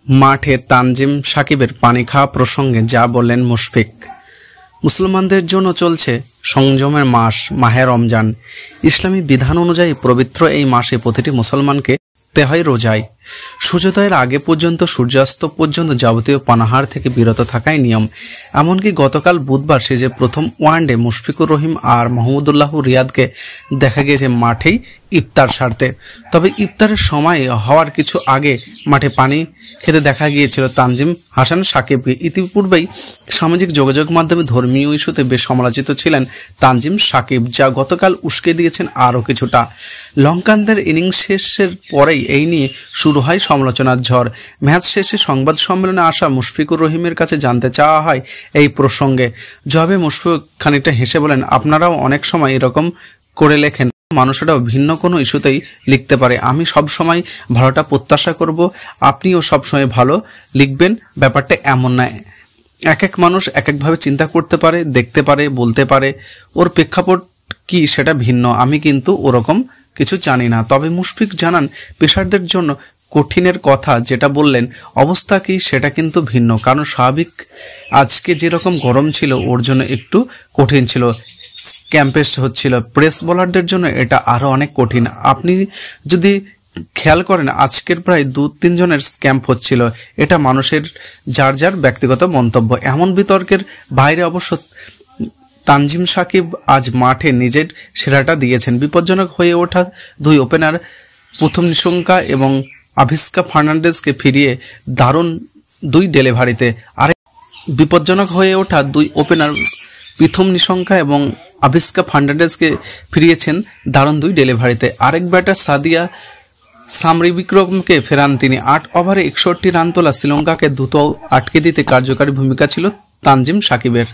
মাঠে তানজিম সাকিবের পানি খাওয়া প্রসঙ্গে যা বললেন মুশফিক। মুসলমানদের জন্য চলছে সংযমের মাস মাহে রমজান। ইসলামী বিধান অনুযায়ী পবিত্র এই মাসে প্রতিটি মুসলমানকে তে হয় রোজায়। সূর্যোদয়ের আগে পর্যন্ত সূর্যাস্ত পর্যন্ত যাবতীয় পানাহার থেকে বিরত থাকাই নিয়ম। এমনকি গতকাল বুধবার সিরিজের প্রথম ওয়ানডে মুশফিকুর রহিম আর মাহমুদুল্লাহ রিয়াদকে দেখা গিয়েছে মাঠেই ইফতার সারতে। তবে ইফতারের সময় হওয়ার কিছু আগে মাঠে পানি খেতে দেখা গিয়েছিল তানজিম হাসান সাকিবকে। ইতিপূর্বেই সামাজিক যোগাযোগ মাধ্যমে ধর্মীয় ইস্যুতে বেশ সমালোচিত ছিলেন তানজিম সাকিব, যা গতকাল উস্কে দিয়েছেন আরও কিছুটা। লঙ্কানদের ইনিংস শেষের পরেই এই নিয়ে শুরু হয় সমালোচনার ঝড়। ম্যাচ শেষে সংবাদ সম্মেলনে আসা মুশফিকুর রহিমের কাছে জানতে চাওয়া হয় এই প্রসঙ্গে। জবাবে মুশফিক খানিকটা হেসে বলেন, আপনারাও অনেক সময় এরকম করে লেখেন, মানুষেরাও ভিন্ন কোনো ইস্যুতেই লিখতে পারে। আমি সব সময় ভালোটা প্রত্যাশা করব, আপনিও সবসময় ভালো লিখবেন। ব্যাপারটা এমন নয়, এক এক মানুষ এক একভাবে চিন্তা করতে পারে, দেখতে পারে, বলতে পারে। ওর প্রেক্ষাপট কি সেটা ভিন্ন, আমি কিন্তু ওরকম কিছু জানি না। তবে মুশফিক জানান, পেশারদের জন্য কঠিনের কথা যেটা বললেন, অবস্থা কি সেটা কিন্তু ভিন্ন। কারণ স্বাভাবিক আজকে যেরকম গরম ছিল ওর জন্য একটু কঠিন ছিল, ক্যাম্পেস হচ্ছিল। প্রেস বোলারদের জন্য এটা আরো অনেক কঠিন। আপনি যদি খেয়াল করেন, আজকের প্রায় 2-3 জনের ক্যাম্প হচ্ছিল। এটা মানুষের যার যার ব্যক্তিগত মন্তব্য। এমন বিতর্কের বাইরে অবশ্য তানজিম সাকিব আজ মাঠে নিজের সেরাটা দিয়েছেন। বিপজ্জনক হয়ে ওঠা দুই ওপেনার প্রথম নিশঙ্কা এবং আভিস্কা ফার্নান্ডেজকে ফিরিয়ে দারুণ দুই ডেলিভারিতে। আরেক বিপজ্জনক হয়ে ওঠা দুই ওপেনার প্রথম নিশঙ্কা এবং আভিস্কা ফার্নান্ডেজকে ফিরিয়েছেন দারুণ দুই ডেলিভারিতে। আরেক ব্যাটার সাদিয়া সামরিবিক্রমকে ফেরান তিনি। 8 ওভারে 61 রান তোলা শ্রীলঙ্কাকে দ্রুত আটকে দিতে কার্যকারী ভূমিকা ছিল তানজিম সাকিবের।